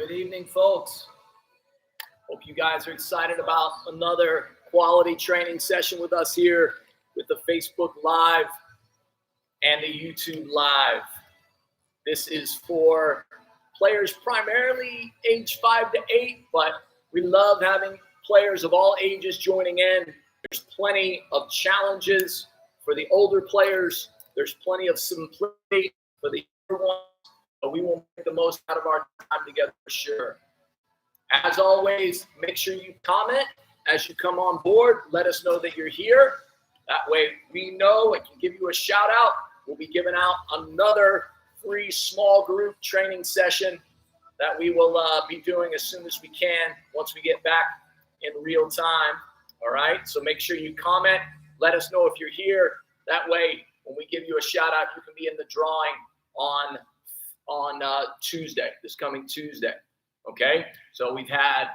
Good evening, folks. Hope you guys are excited about another quality training session with us here with the Facebook Live and the YouTube Live. This is for players primarily age 5 to 8, but we love having players of all ages joining in. There's plenty of challenges for the older players. There's plenty of simplicity for the younger ones, but we will make the most out of our time together for sure. As always, make sure you comment as you come on board. Let us know that you're here. That way we know and can give you a shout out. We'll be giving out another free small group training session that we will be doing as soon as we can once we get back in real time. All right, so make sure you comment. Let us know if you're here. That way, when we give you a shout out, you can be in the drawing on Tuesday, this coming Tuesday. Okay, so we've had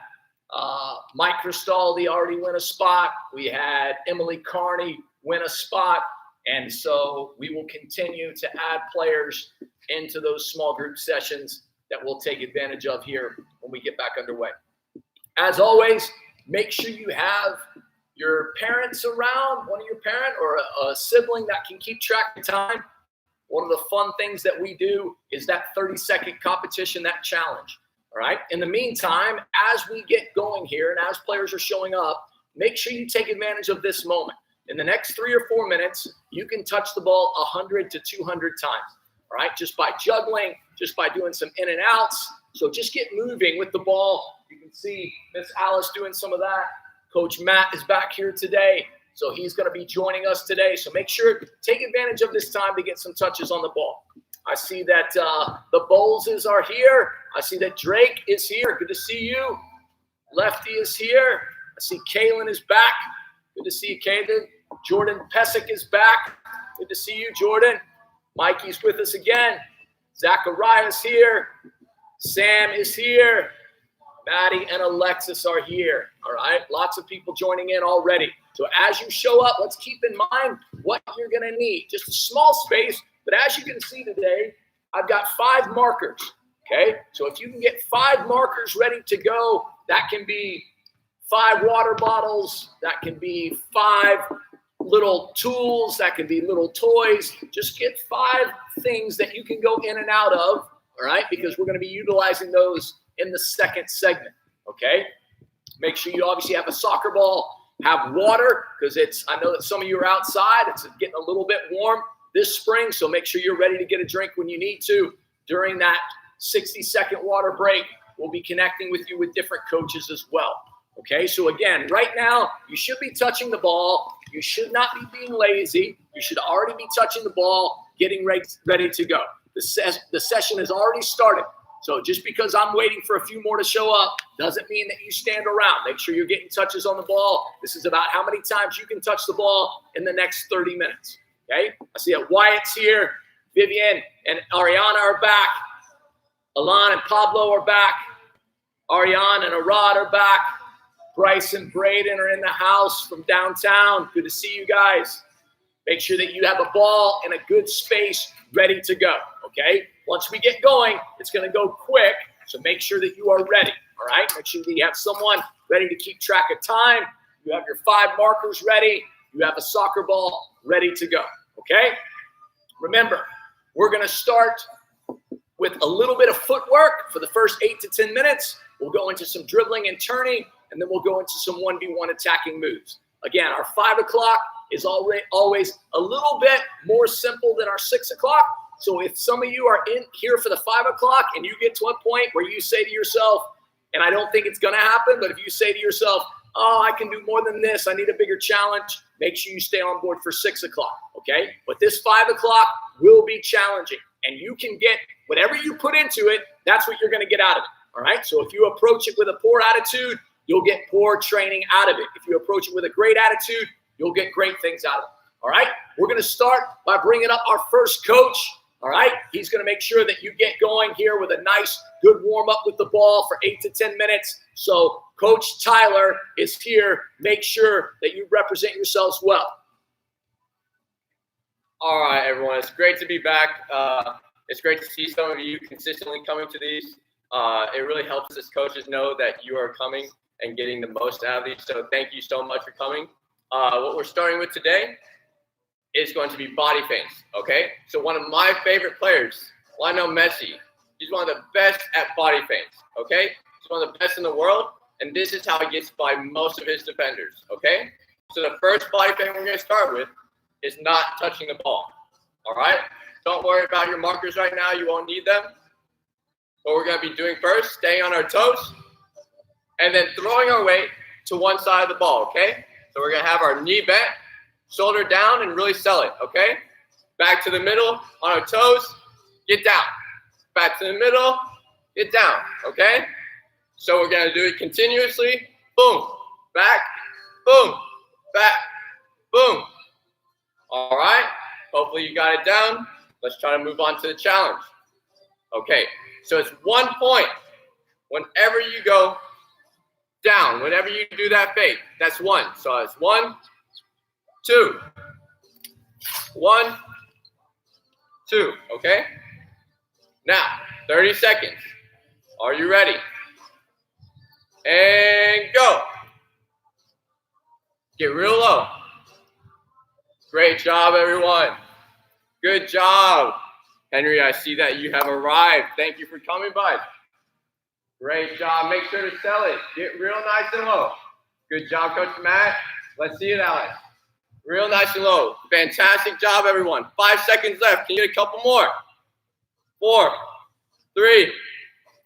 Mike Cristaldi already win a spot. We had Emily Carney win a spot. And so we will continue to add players into those small group sessions that we'll take advantage of here when we get back underway. As always, make sure you have your parents around, one of your parent or a sibling that can keep track of time. One of the fun things that we do is that 30-second competition, that challenge. All right. In the meantime, as we get going here and as players are showing up, make sure you take advantage of this moment. In the next 3 or 4 minutes, you can touch the ball 100 to 200 times. All right. Just by juggling, just by doing some in and outs. So just get moving with the ball. You can see Miss Alice doing some of that. Coach Matt is back here today. So he's going to be joining us today. So make sure, take advantage of this time to get some touches on the ball. I see that the Bowleses are here. I see that Drake is here. Good to see you. Lefty is here. I see Kaylin is back. Good to see you, Kaylin. Jordan Pesic is back. Good to see you, Jordan. Mikey's with us again. Zachariah's here. Sam is here. Maddie and Alexis are here. All right. Lots of people joining in already. So as you show up, let's keep in mind what you're going to need. Just a small space. But as you can see today, I've got 5 markers. Okay. So if you can get 5 markers ready to go, that can be 5 water bottles. That can be 5 little tools. That can be little toys. Just get 5 things that you can go in and out of. All right. Because we're going to be utilizing those in the second segment. Okay. Make sure you obviously have a soccer ball, have water, because I know that some of you are outside. It's getting a little bit warm this spring. So make sure you're ready to get a drink when you need to. During that 60-second water break, we'll be connecting with you with different coaches as well. Okay. So again, right now, you should be touching the ball. You should not be being lazy. You should already be touching the ball, getting ready to go. The session has already started. So just because I'm waiting for a few more to show up doesn't mean that you stand around. Make sure you're getting touches on the ball. This is about how many times you can touch the ball in the next 30 minutes. Okay. I see that Wyatt's here. Vivian and Ariana are back. Alon and Pablo are back. Ariane and Arad are back. Bryce and Braden are in the house from downtown. Good to see you guys. Make sure that you have a ball in a good space ready to go. Okay. Once we get going, it's going to go quick. So make sure that you are ready. All right. Make sure that you have someone ready to keep track of time. You have your 5 markers ready. You have a soccer ball ready to go. Okay. Remember, we're going to start with a little bit of footwork for the first 8 to 10 minutes. We'll go into some dribbling and turning, and then we'll go into some 1v1 attacking moves. Again, our 5 o'clock is always a little bit more simple than our 6 o'clock. So if some of you are in here for the 5 o'clock and you get to a point where you say to yourself, and I don't think it's going to happen, but if you say to yourself, oh, I can do more than this, I need a bigger challenge, make sure you stay on board for 6 o'clock, okay? But this 5 o'clock will be challenging, and you can get whatever you put into it, that's what you're going to get out of it, all right? So if you approach it with a poor attitude, you'll get poor training out of it. If you approach it with a great attitude, you'll get great things out of it, all right? We're going to start by bringing up our first coach. All right, he's going to make sure that you get going here with a nice, good warm-up with the ball for 8 to 10 minutes. So Coach Tyler is here. Make sure that you represent yourselves well. All right, everyone. It's great to be back. It's great to see some of you consistently coming to these. It really helps us coaches know that you are coming and getting the most out of these. So thank you so much for coming. What we're starting with today is going to be body feints, okay? So one of my favorite players, Lionel Messi, he's one of the best at body feints, okay? He's one of the best in the world, and this is how he gets by most of his defenders, okay? So the first body feint we're going to start with is not touching the ball, all right? Don't worry about your markers right now. You won't need them. What we're going to be doing first, staying on our toes, and then throwing our weight to one side of the ball, okay? So we're going to have our knee bent, shoulder down, and really sell it, okay? Back to the middle, on our toes, get down. Back to the middle, get down, okay? So we're going to do it continuously. Boom, back, boom, boom. All right, hopefully you got it down. Let's try to move on to the challenge. Okay, so it's 1 point whenever you go down, whenever you do that feint. That's one. So it's 1, 2. 1, 2, okay? Now, 30 seconds. Are you ready? And go. Get real low. Great job, everyone. Good job. Henry, I see that you have arrived. Thank you for coming by. Great job. Make sure to sell it. Get real nice and low. Good job, Coach Matt. Let's see it, Alex. Real nice and low. Fantastic job, everyone. 5 seconds left. Can you get a couple more? 4, 3,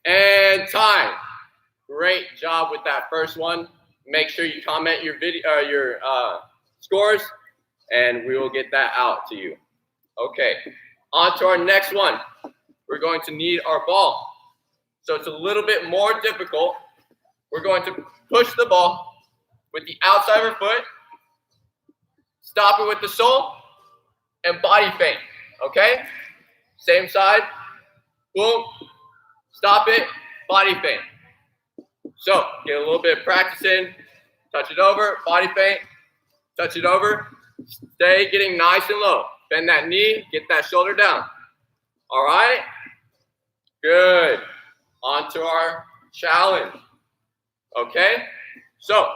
and time. Great job with that first one. Make sure you comment your video, your scores, and we will get that out to you. Okay, on to our next one. We're going to need our ball. So it's a little bit more difficult. We're going to push the ball with the outside of our foot, stop it with the sole, and body feint, okay? Same side, boom, stop it, body feint. So get a little bit of practice in, touch it over, body feint, touch it over, stay getting nice and low. Bend that knee, get that shoulder down. All right? Good. On to our challenge. Okay? So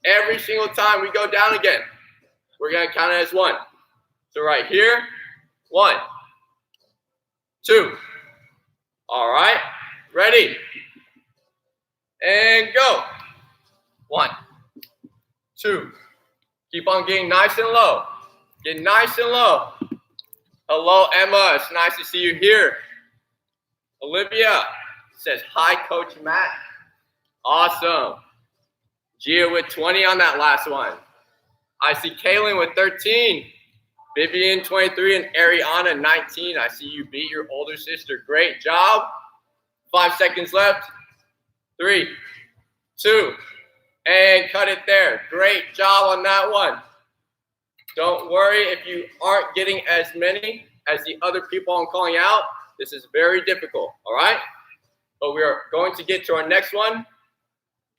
every single time we go down again, we're going to count it as 1. So right here, 1, 2. All right? Ready? And go. 1, 2. Keep on getting nice and low. Get nice and low. Hello, Emma. It's nice to see you here. Olivia says, hi, Coach Matt. Awesome. Gia with 20 on that last one. I see Kaylin with 13. Vivian, 23, and Ariana, 19. I see you beat your older sister. Great job. 5 seconds left. 3, 2, and cut it there. Great job on that one. Don't worry if you aren't getting as many as the other people I'm calling out. This is very difficult, all right? But we are going to get to our next one,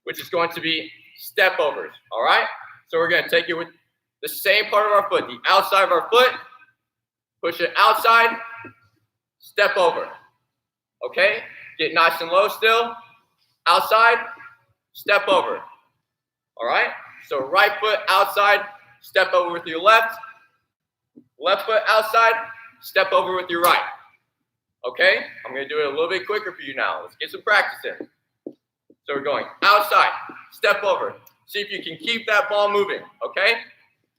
which is going to be step overs, all right? So we're going to take it with the same part of our foot, the outside of our foot, push it outside, step over, okay? Get nice and low still, outside, step over, all right? So right foot outside, step over with your left foot outside, step over with your right. Okay? I'm going to do it a little bit quicker for you now. Let's get some practice in. So we're going outside, step over. See if you can keep that ball moving, okay?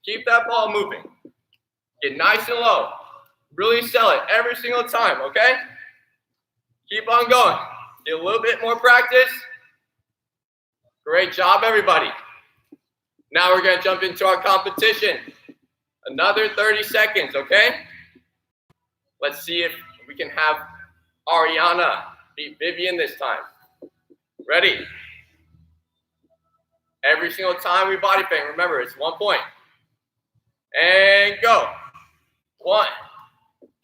Keep that ball moving. Get nice and low. Really sell it every single time, okay? Keep on going. Get a little bit more practice. Great job, everybody. Now we're going to jump into our competition. Another 30 seconds, okay? Let's see if we can have Ariana beat Vivian this time. Ready? Every single time we body feint, remember, it's 1 point. And go. 1,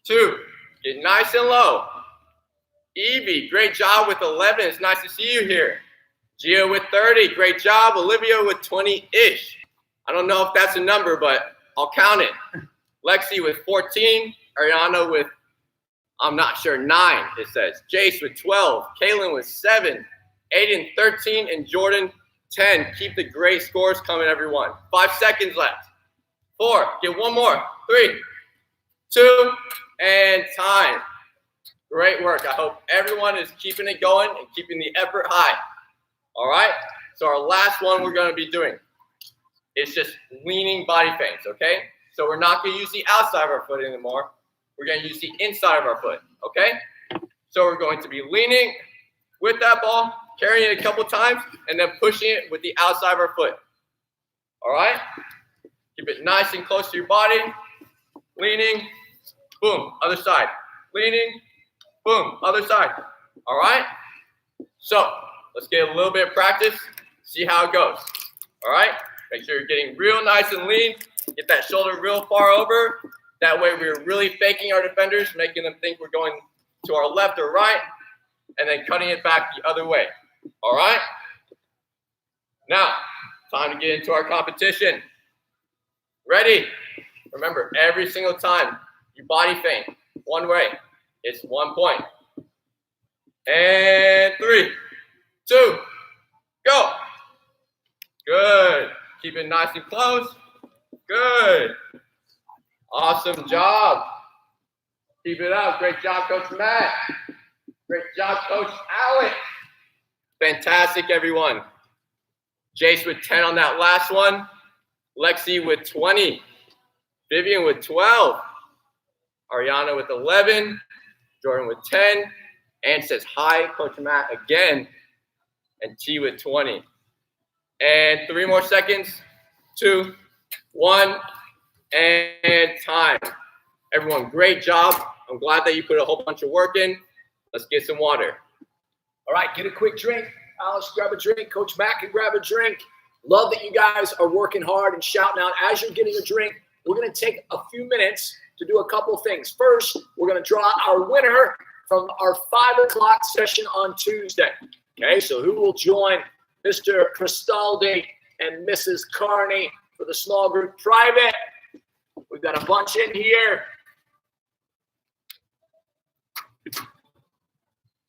2. Get nice and low. Evie, great job with 11. It's nice to see you here. Gia with 30. Great job. Olivia with 20-ish. I don't know if that's a number, but I'll count it. Lexi with 14. Ariana with I'm not sure. 9, it says. Jace with 12. Kaylin with 7. Aiden, 13. And Jordan, 10. Keep the great scores coming, everyone. 5 seconds left. 4. Get one more. 3, 2, and time. Great work. I hope everyone is keeping it going and keeping the effort high. All right? So our last one we're going to be doing is just leaning body feints, okay? So we're not going to use the outside of our foot anymore. We're going to use the inside of our foot, okay? So we're going to be leaning with that ball, carrying it a couple times, and then pushing it with the outside of our foot. All right? Keep it nice and close to your body. Leaning, boom, other side. Leaning, boom, other side. All right? So let's get a little bit of practice, see how it goes. All right? Make sure you're getting real nice and lean. Get that shoulder real far over. That way we're really faking our defenders, making them think we're going to our left or right, and then cutting it back the other way. All right? Now, time to get into our competition. Ready? Remember, every single time you body feint one way, it's 1 point. And 3, 2, go. Good. Keep it nice and close. Good. Awesome job. Keep it up. Great job, Coach Matt. Great job, Coach Alex. Fantastic, everyone. Jace with 10 on that last one. Lexi with 20. Vivian with 12. Ariana with 11. Jordan with 10. And says hi, Coach Matt again. And T with 20. And 3 more seconds. 2, 1, and time. Everyone, great job. I'm glad that you put a whole bunch of work in. Let's get some water. All right, get a quick drink. Alice, grab a drink. Coach Matt can grab a drink. Love that you guys are working hard and shouting out. As you're getting a drink, we're going to take a few minutes to do a couple things. First, we're going to draw our winner from our 5 o'clock session on Tuesday. Okay, so who will join Mr. Cristaldi and Mrs. Carney for the small group private? We've got a bunch in here.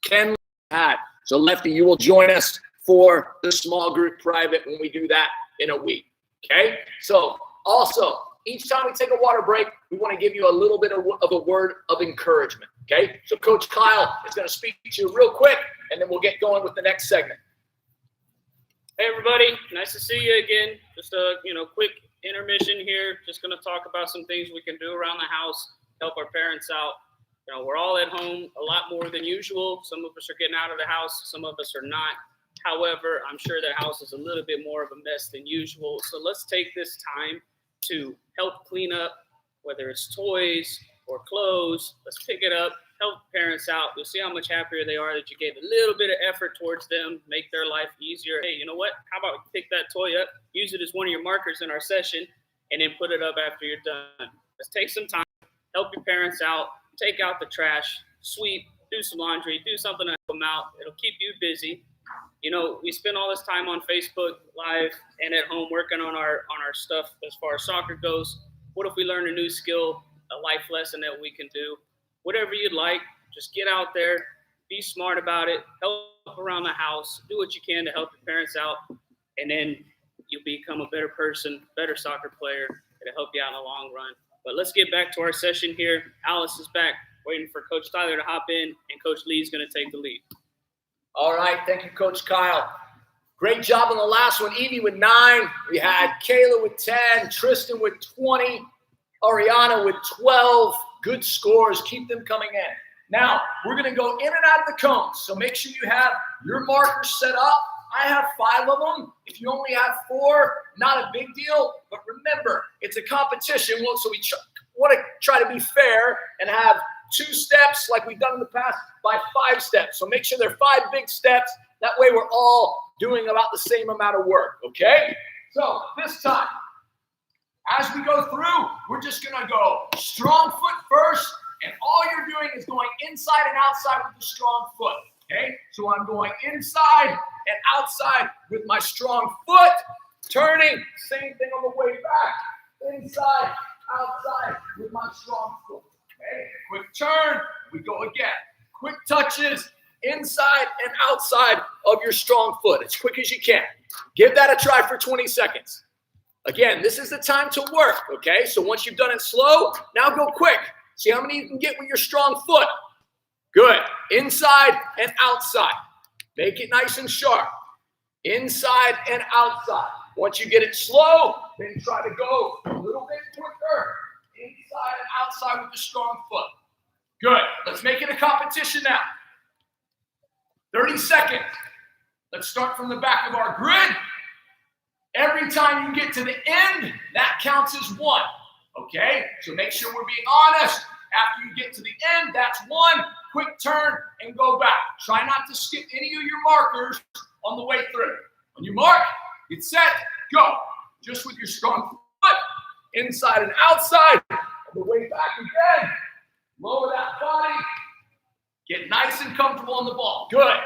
Ken Hat. So Lefty, you will join us for the small group private when we do that in a week. Okay? So also, each time we take a water break, we want to give you a little bit of a word of encouragement. Okay? So Coach Kyle is going to speak to you real quick, and then we'll get going with the next segment. Hey everybody, nice to see you again. Just a quick intermission here. Just going to talk about some things we can do around the house, help our parents out. We're all at home a lot more than usual. Some of us are getting out of the house, some of us are not. However, I'm sure the house is a little bit more of a mess than usual. So let's take this time to help clean up, whether it's toys or clothes. Let's pick it up, help parents out. You'll see how much happier they are that you gave a little bit of effort towards them, make their life easier. Hey, you know what? How about pick that toy up, use it as one of your markers in our session, and then put it up after you're done. Let's take some time, help your parents out, take out the trash, sweep, do some laundry, do something to help them out. It'll keep you busy. We spend all this time on Facebook Live and at home working on our stuff as far as soccer goes. What if we learn a new skill, a life lesson that we can do? Whatever you'd like, just get out there, be smart about it, help around the house, do what you can to help your parents out, and then you'll become a better person, better soccer player. It'll help you out in the long run. But let's get back to our session here. Alice is back, waiting for Coach Tyler to hop in, and Coach Lee's going to take the lead. All right, thank you, Coach Kyle. Great job on the last one. Evie with 9. We had Kayla with 10, Tristan with 20, Ariana with 12. Good scores. Keep them coming in. Now, we're going to go in and out of the cones. So make sure you have your markers set up. I have 5 of them. If you only have 4, not a big deal. But remember, it's a competition. So we want to try to be fair and have 2 steps like we've done in the past by 5 steps. So make sure they're 5 big steps. That way we're all doing about the same amount of work, okay? So this time, as we go through, we're just going to go strong foot first, and all you're doing is going inside and outside with the strong foot, okay? So I'm going inside and outside with my strong foot, turning, same thing on the way back, inside, outside with my strong foot, okay? Quick turn, We go again. Quick touches inside and outside of your strong foot as quick as you can. Give that a try for 20 seconds. Again, this is the time to work, okay? So once you've done it slow, now go quick. See how many you can get with your strong foot. Good. Inside and outside. Make it nice and sharp. Inside and outside. Once you get it slow, then try to go a little bit quicker. Inside and outside with the strong foot. Good. Let's make it a competition now. 30 seconds. Let's start from the back of our grid. Every time you get to the end, that counts as 1. Okay? So make sure we're being honest. After you get to the end, that's 1. Quick turn and go back. Try not to skip any of your markers on the way through. When you mark, get set, go. Just with your strong foot, inside and outside. On the way back again. Lower that body. Get nice and comfortable on the ball. Good.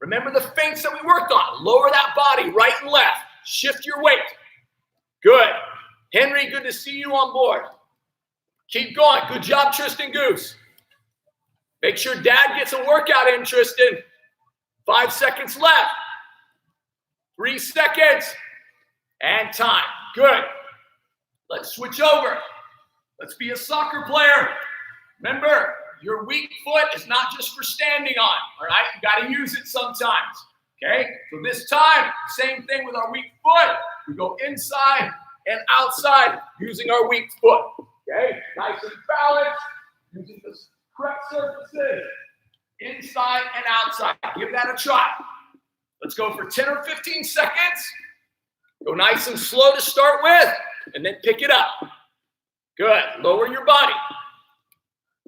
Remember the feints that we worked on. Lower that body right and left. Shift your weight. Good. Henry, good to see you on board. Keep going. Good job, Tristan Goose. Make sure Dad gets a workout in, Tristan. 5 seconds left. 3 seconds. And time. Good. Let's switch over. Let's be a soccer player. Remember, your weak foot is not just for standing on, all right? You got to use it sometimes, okay? So this time, same thing with our weak foot. We go inside and outside using our weak foot, okay? Nice and balanced, using the correct surfaces, inside and outside. Give that a try. Let's go for 10 or 15 seconds. Go nice and slow to start with, and then pick it up. Good. Lower your body.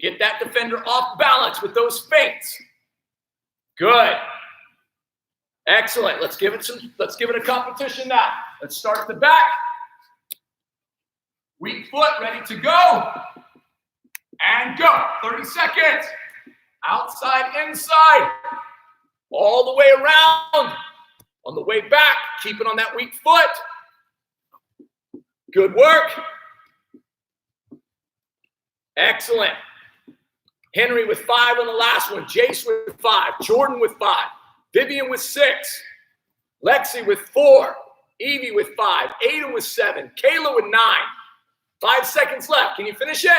Get that defender off balance with those feints. Good. Excellent. Let's give it a competition now. Let's start at the back. Weak foot ready to go. And go. 30 seconds. Outside, inside. All the way around. On the way back, keep it on that weak foot. Good work. Excellent. Henry with 5 on the last one. Jace with 5. Jordan with 5. Vivian with 6. Lexi with 4. Evie with 5. Ada with 7. Kayla with 9. 5 seconds left. Can you finish it?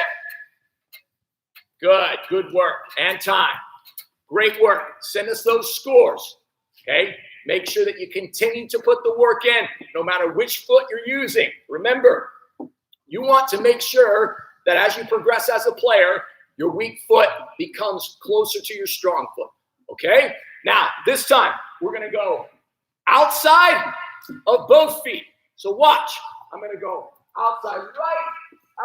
Good. Good work. And time. Great work. Send us those scores. Okay? Make sure that you continue to put the work in no matter which foot you're using. Remember, you want to make sure that as you progress as a player, your weak foot becomes closer to your strong foot, okay? Now, this time, we're going to go outside of both feet. So watch. I'm going to go outside right,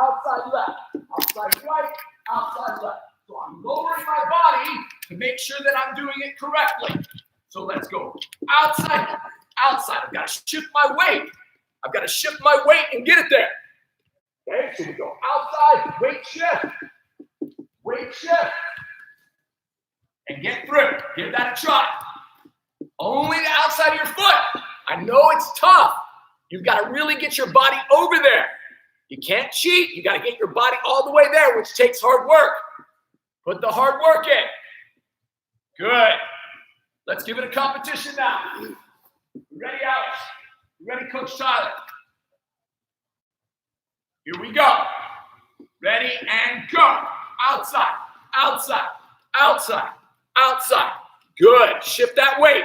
outside left, outside right, outside left. So I'm lowering my body to make sure that I'm doing it correctly. So let's go outside, outside. I've got to shift my weight. I've got to shift my weight and get it there. Okay, so we go outside, weight shift. Weight shift. And get through. Give that a try. Only the outside of your foot. I know it's tough. You've got to really get your body over there. You can't cheat. You got to get your body all the way there, which takes hard work. Put the hard work in. Good. Let's give it a competition now. You ready, Alex? You ready, Coach Tyler? Here we go. Ready and go. Outside, outside, outside, outside. Good. Shift that weight.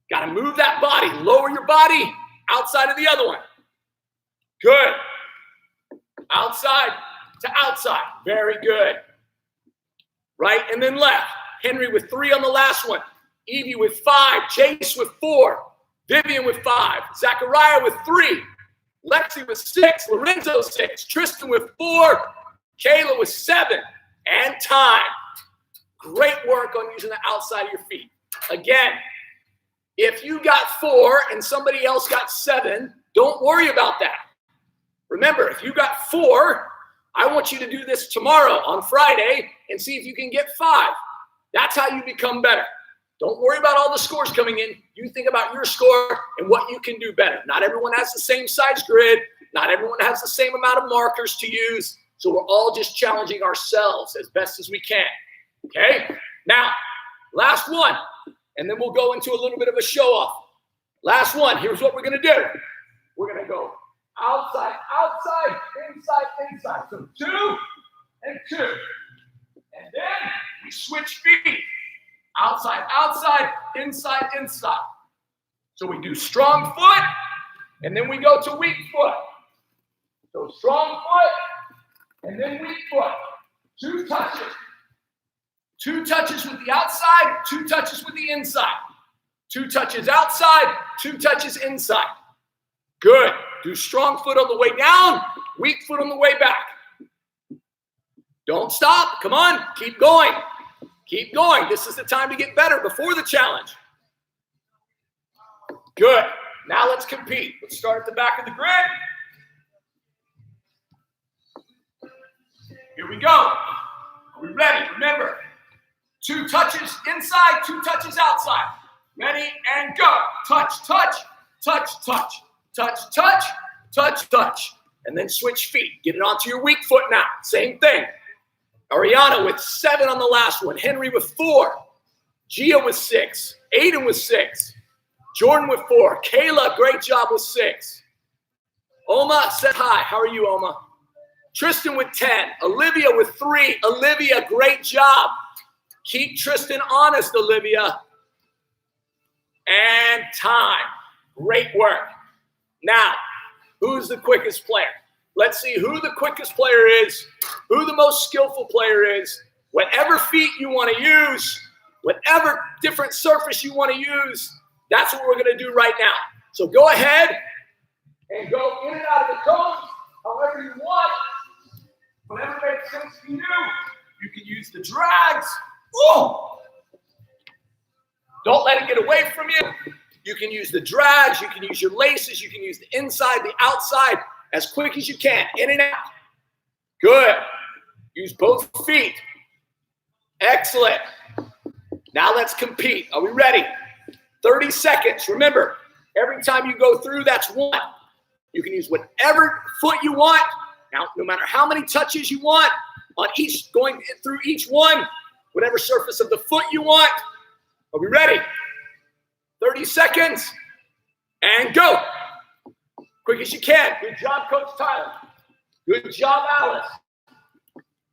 Got to move that body. Lower your body outside of the other one. Good. Outside to outside. Very good. Right and then left. Henry with 3 on the last one. Evie with 5. Jace with 4. Vivian with 5. Zachariah with 3. Lexi with 6. Lorenzo 6. Tristan with 4. Kayla with 7. And time. Great work on using the outside of your feet. Again, if you got 4 and somebody else got 7, don't worry about that. Remember, if you got 4, I want you to do this tomorrow on Friday and see if you can get 5. That's how you become better. Don't worry about all the scores coming in. You think about your score and what you can do better. Not everyone has the same size grid. Not everyone has the same amount of markers to use. So we're all just challenging ourselves as best as we can. Okay? Now, last one. And then we'll go into a little bit of a show off. Last one. Here's what we're going to do. We're going to go outside, outside, inside, inside. So 2 and 2. And then we switch feet. Outside, outside, inside, inside. So we do strong foot, and then we go to weak foot. So strong foot, and then weak foot. 2 touches. 2 touches with the outside, 2 touches with the inside. 2 touches outside, 2 touches inside. Good. Do strong foot on the way down, weak foot on the way back. Don't stop. Come on. Keep going. Keep going. This is the time to get better before the challenge. Good. Now let's compete. Let's start at the back of the grid. Here we go. Are we ready? Remember, 2 touches inside, 2 touches outside. Ready and go. Touch, touch, touch, touch, touch, touch, touch, touch. And then switch feet. Get it onto your weak foot now. Same thing. Ariana with 7 on the last one. Henry with 4. Gia with 6. Aiden with 6. Jordan with 4. Kayla, great job with 6. Oma said hi. How are you, Oma? Tristan with 10. Olivia with 3. Olivia, great job. Keep Tristan honest, Olivia. And time. Great work. Now, who's the quickest player? Let's see who the quickest player is, who the most skillful player is. Whatever feet you want to use, whatever different surface you want to use, that's what we're going to do right now. So go ahead and go in and out of the cones however you want. Whatever makes sense to you. You can use the drags. Ooh. Don't let it get away from you. You can use the drags. You can use your laces. You can use the inside, the outside, as quick as you can. In and out. Good. Use both feet. Excellent. Now let's compete. Are we ready? 30 seconds. Remember, every time you go through, that's 1. You can use whatever foot you want. Now, no matter how many touches you want on each, going through each one, whatever surface of the foot you want. Are we ready? 30 seconds. And go. Quick as you can. Good job, Coach Tyler. Good job, Alice.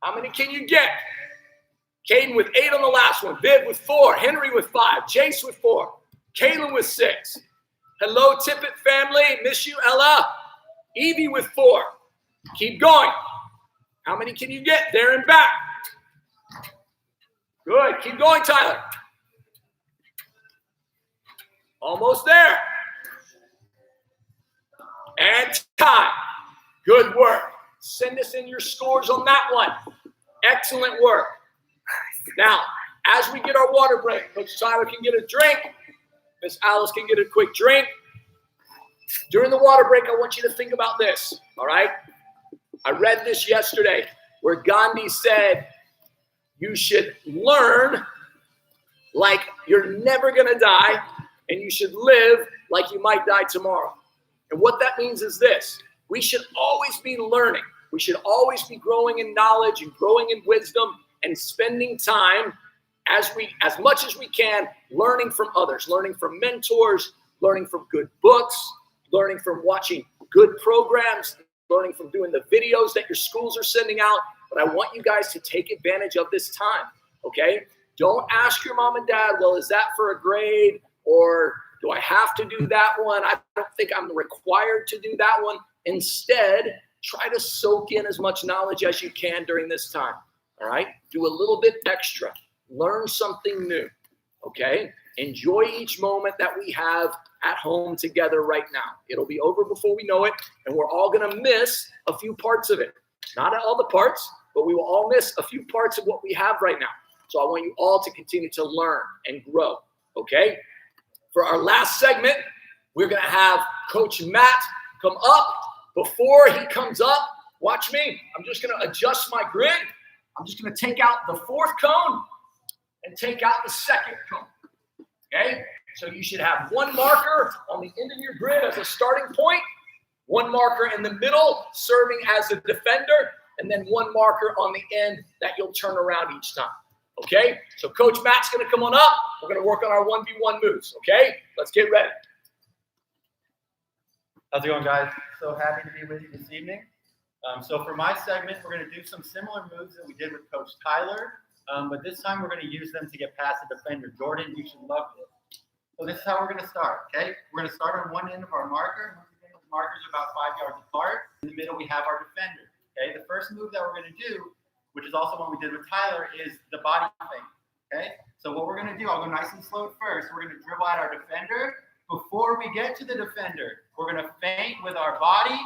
How many can you get? Caden with 8 on the last one. Viv with 4. Henry with 5. Jace with 4. Kaylin with 6. Hello, Tippett family. Miss you, Ella. Evie with 4. Keep going. How many can you get? There and back. Good. Keep going, Tyler. Almost there. And time. Good work. Send us in your scores on that one. Excellent work. Now, as we get our water break, Coach Tyler can get a drink. Miss Alice can get a quick drink. During the water break, I want you to think about this, all right? I read this yesterday where Gandhi said you should learn like you're never going to die, and you should live like you might die tomorrow. And what that means is this. We should always be learning. We should always be growing in knowledge and growing in wisdom and spending time as much as we can learning from others, learning from mentors, learning from good books, learning from watching good programs, learning from doing the videos that your schools are sending out. But I want you guys to take advantage of this time, okay? Don't ask your mom and dad, well, is that for a grade? Or do I have to do that one? I don't think I'm required to do that one. Instead, try to soak in as much knowledge as you can during this time, all right? Do a little bit extra. Learn something new, okay? Enjoy each moment that we have at home together right now. It'll be over before we know it, and we're all going to miss a few parts of it. Not all the parts, but we will all miss a few parts of what we have right now. So I want you all to continue to learn and grow, okay? For our last segment, we're going to have Coach Matt come up. Before he comes up, watch me. I'm just going to adjust my grid. I'm just going to take out the 4th cone and take out the 2nd cone, okay? So you should have 1 marker on the end of your grid as a starting point, 1 marker in the middle serving as a defender, and then one marker on the end that you'll turn around each time. Okay? So Coach Matt's going to come on up. We're going to work on our 1v1 moves. Okay? Let's get ready. How's it going, guys? So happy to be with you this evening. So for my segment, we're going to do some similar moves that we did with Coach Tyler, but this time we're going to use them to get past the defender. Jordan, you should love this. So this is how we're going to start, okay? We're going to start on one end of our marker. The markers are about 5 yards apart. In the middle, we have our defender, okay? The first move that we're going to do, which is also what we did with Tyler, is the body feint, okay? So what we're going to do, I'll go nice and slow at first. We're going to dribble at our defender. Before we get to the defender, we're going to feint with our body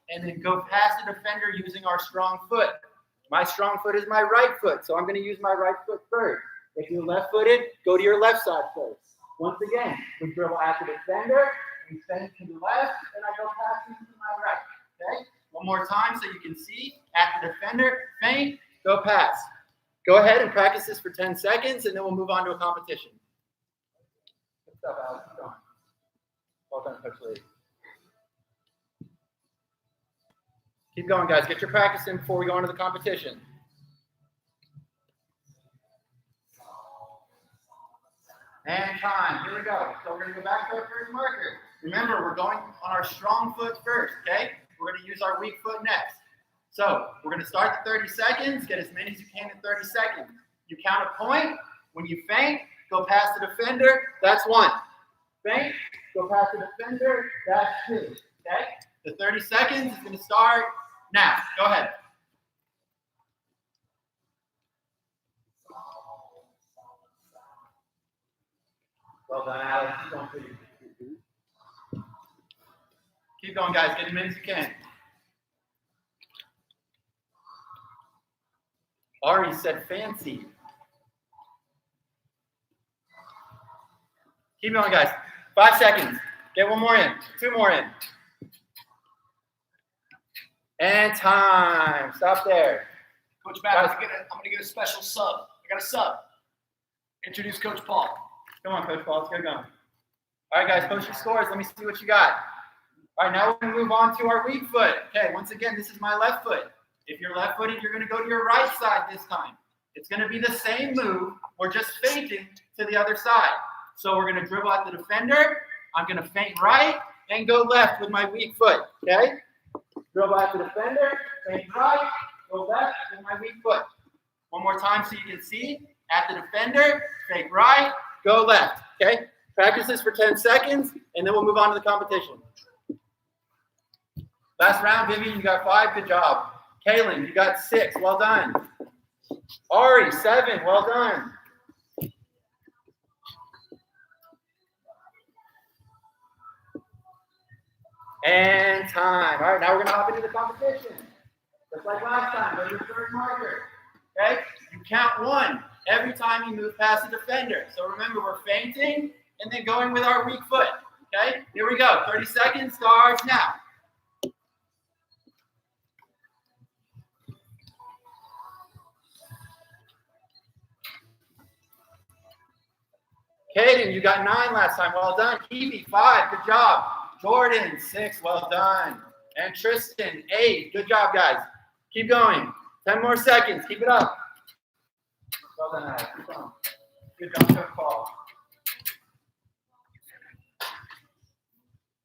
and then go past the defender using our strong foot. My strong foot is my right foot, so I'm going to use my right foot first. If you're left-footed, go to your left side first. Once again, we dribble at the defender, we feint to the left, and I go past him to my right, okay? One more time so you can see. At the defender, feint, go pass. Go ahead and practice this for 10 seconds, and then we'll move on to a competition. Good stuff, Alex. Keep going. Well done, Coach Lee. Keep going, guys. Get your practice in before we go on to the competition. And time. Here we go. So we're going to go back to our first marker. Remember, we're going on our strong foot first, okay? We're going to use our weak foot next. So we're going to start the 30 seconds. Get as many as you can in 30 seconds. You count a point. When you feint, go past the defender. That's 1. Feint, go past the defender. That's 2. Okay? The 30 seconds is going to start now. Go ahead. Well done, Alex. Keep going, guys. Get as many as you can. Ari said fancy. Keep going, guys. 5 seconds. Get one more in. 2 more in. And time. Stop there. Coach Matt, I'm going to get a special sub. I got a sub. Introduce Coach Paul. Come on, Coach Paul. Let's get going. All right, guys. Post your scores. Let me see what you got. All right, now we're going to move on to our weak foot. Okay, once again, this is my left foot. If you're left-footed, you're going to go to your right side this time. It's going to be the same move. We're just feinting to the other side. So we're going to dribble at the defender. I'm going to feint right and go left with my weak foot, okay? Dribble at the defender, feint right, go left with my weak foot. One more time so you can see. At the defender, feint right, go left, okay? Practice this for 10 seconds, and then we'll move on to the competition. Last round, Vivian, you got 5. Good job. Kaylin, you got 6. Well done. Ari, 7. Well done. And time. All right, now we're going to hop into the competition. Just like last time, go to your third marker. Okay? You count 1 every time you move past the defender. So remember, we're feinting and then going with our weak foot. Okay? Here we go. 30 seconds starts now. Caden, you got 9 last time. Well done. Kiwi, 5. Good job. Jordan, 6. Well done. And Tristan, 8. Good job, guys. Keep going. 10 more seconds. Keep it up. Well done, Alex. Keep going. Good job, Coach Paul.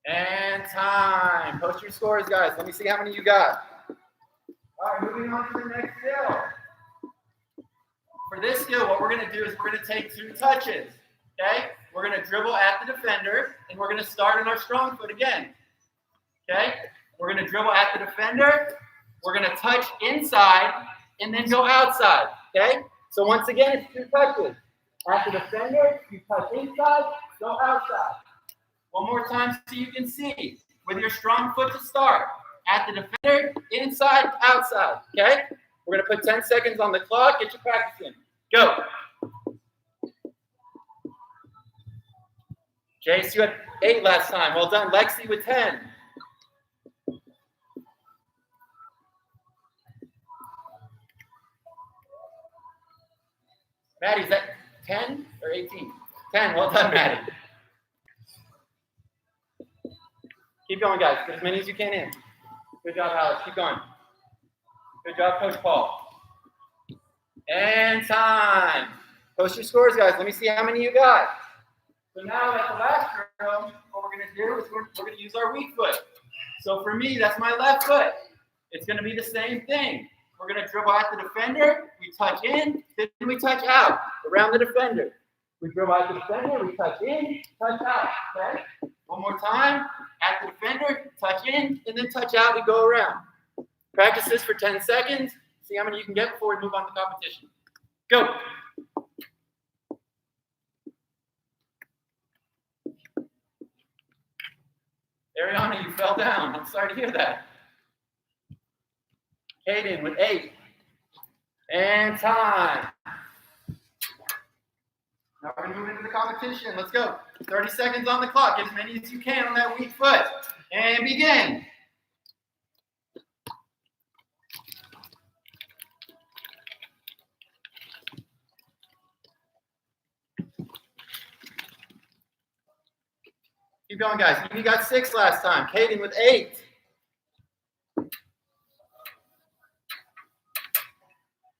And time. Post your scores, guys. Let me see how many you got. All right, moving on to the next skill. For this skill, what we're going to do is we're going to take 2 touches. Okay? We're going to dribble at the defender, and we're going to start on our strong foot again. Okay? We're going to dribble at the defender. We're going to touch inside, and then go outside. Okay? So once again, it's 2 touches. At the defender, you touch inside, go outside. One more time so you can see. With your strong foot to start. At the defender, inside, outside. Okay? We're going to put 10 seconds on the clock. Get your practice in. Go. Jace, you had 8 last time. Well done. Lexi with 10. Maddie, is that 10 or 18? 10. Well done, Maddie. Keep going, guys. Get as many as you can in. Good job, Alex. Keep going. Good job, Coach Paul. And time. Post your scores, guys. Let me see how many you got. So now at the last drill, what we're going to do is we're going to use our weak foot. So for me, that's my left foot. It's going to be the same thing. We're going to dribble at the defender. We touch in, then we touch out around the defender. We dribble at the defender. We touch in, touch out. Okay? One more time. At the defender, touch in, and then touch out. We go around. Practice this for 10 seconds. See how many you can get before we move on to competition. Go. Ariana, you fell down. I'm sorry to hear that. Kaden with 8. And time. Now we're going to move into the competition. Let's go. 30 seconds on the clock. Get as many as you can on that weak foot. And begin. Keep going, guys. You got 6 last time. Kaden with 8.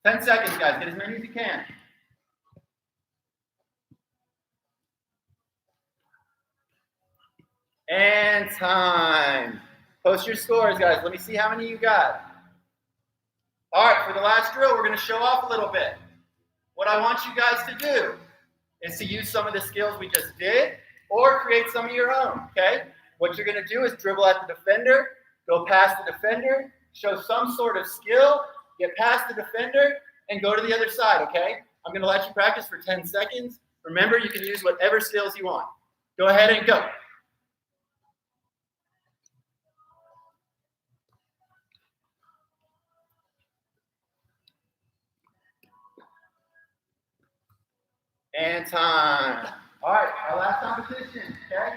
Ten seconds, guys. Get as many as you can. And time. Post your scores, guys. Let me see how many you got. All right, for the last drill, we're going to show off a little bit. What I want you guys to do is to use some of the skills we just did or create some of your own, okay? What you're going to do is dribble at the defender, go past the defender, show some sort of skill, get past the defender, and go to the other side, okay? I'm going to let you practice for 10 seconds. Remember, you can use whatever skills you want. Go ahead and go. And time. All right, our last competition, okay?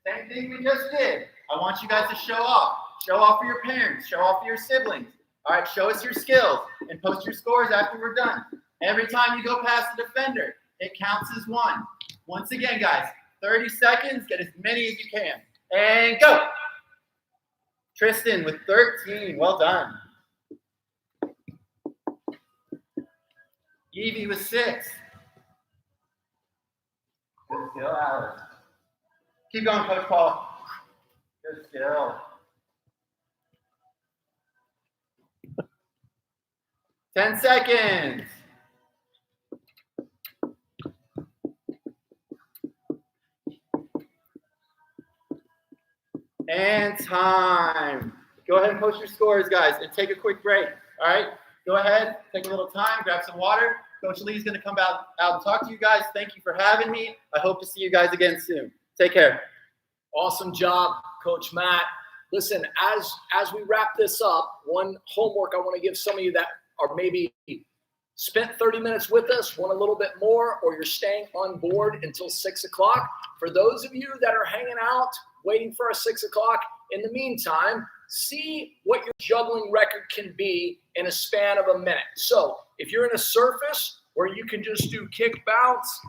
Same thing we just did. I want you guys to show off. Show off for your parents. Show off for your siblings. All right, show us your skills and post your scores after we're done. Every time you go past the defender, it counts as 1. Once again, guys, 30 seconds. Get as many as you can. And go. Tristan with 13. Well done. Evie with 6. Good skill, Alex. Keep going, Coach Paul. Good skill. 10 seconds. And time. Go ahead and post your scores, guys, and take a quick break. All right? Go ahead, take a little time, grab some water. Coach Lee's going to come out and talk to you guys. Thank you for having me. I hope to see you guys again soon. Take care. Awesome job, Coach Matt. Listen, as we wrap this up, one homework I want to give some of you that are maybe spent 30 minutes with us, want a little bit more, or you're staying on board until 6 o'clock. For those of you that are hanging out, waiting for a 6 o'clock, in the meantime, see what your juggling record can be in a span of a minute. So if you're in a surface where you can just do kick, bounce,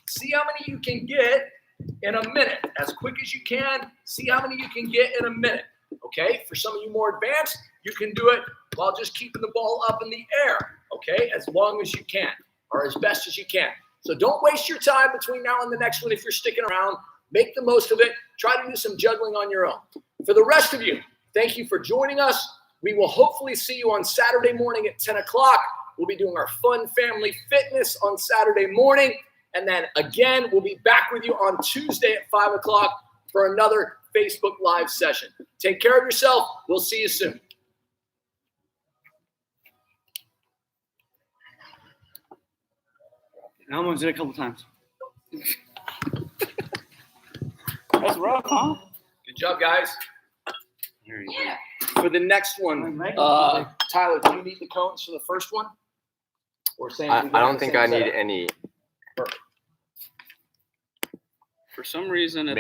see how many you can get in a minute. As quick as you can, see how many you can get in a minute. Okay? For some of you more advanced, you can do it while just keeping the ball up in the air. Okay? As long as you can, or as best as you can. So don't waste your time between now and the next one if you're sticking around. Make the most of it. Try to do some juggling on your own. For the rest of you, thank you for joining us. We will hopefully see you on Saturday morning at 10 o'clock. We'll be doing our fun family fitness on Saturday morning. And then again, we'll be back with you on Tuesday at 5 o'clock for another Facebook Live session. Take care of yourself. We'll see you soon. I almost did it a couple times. That's rough, huh? Good job, guys. Yeah. For the next one, Tyler, do you need the cones for the first one? Or I don't think I need any. For some reason, it's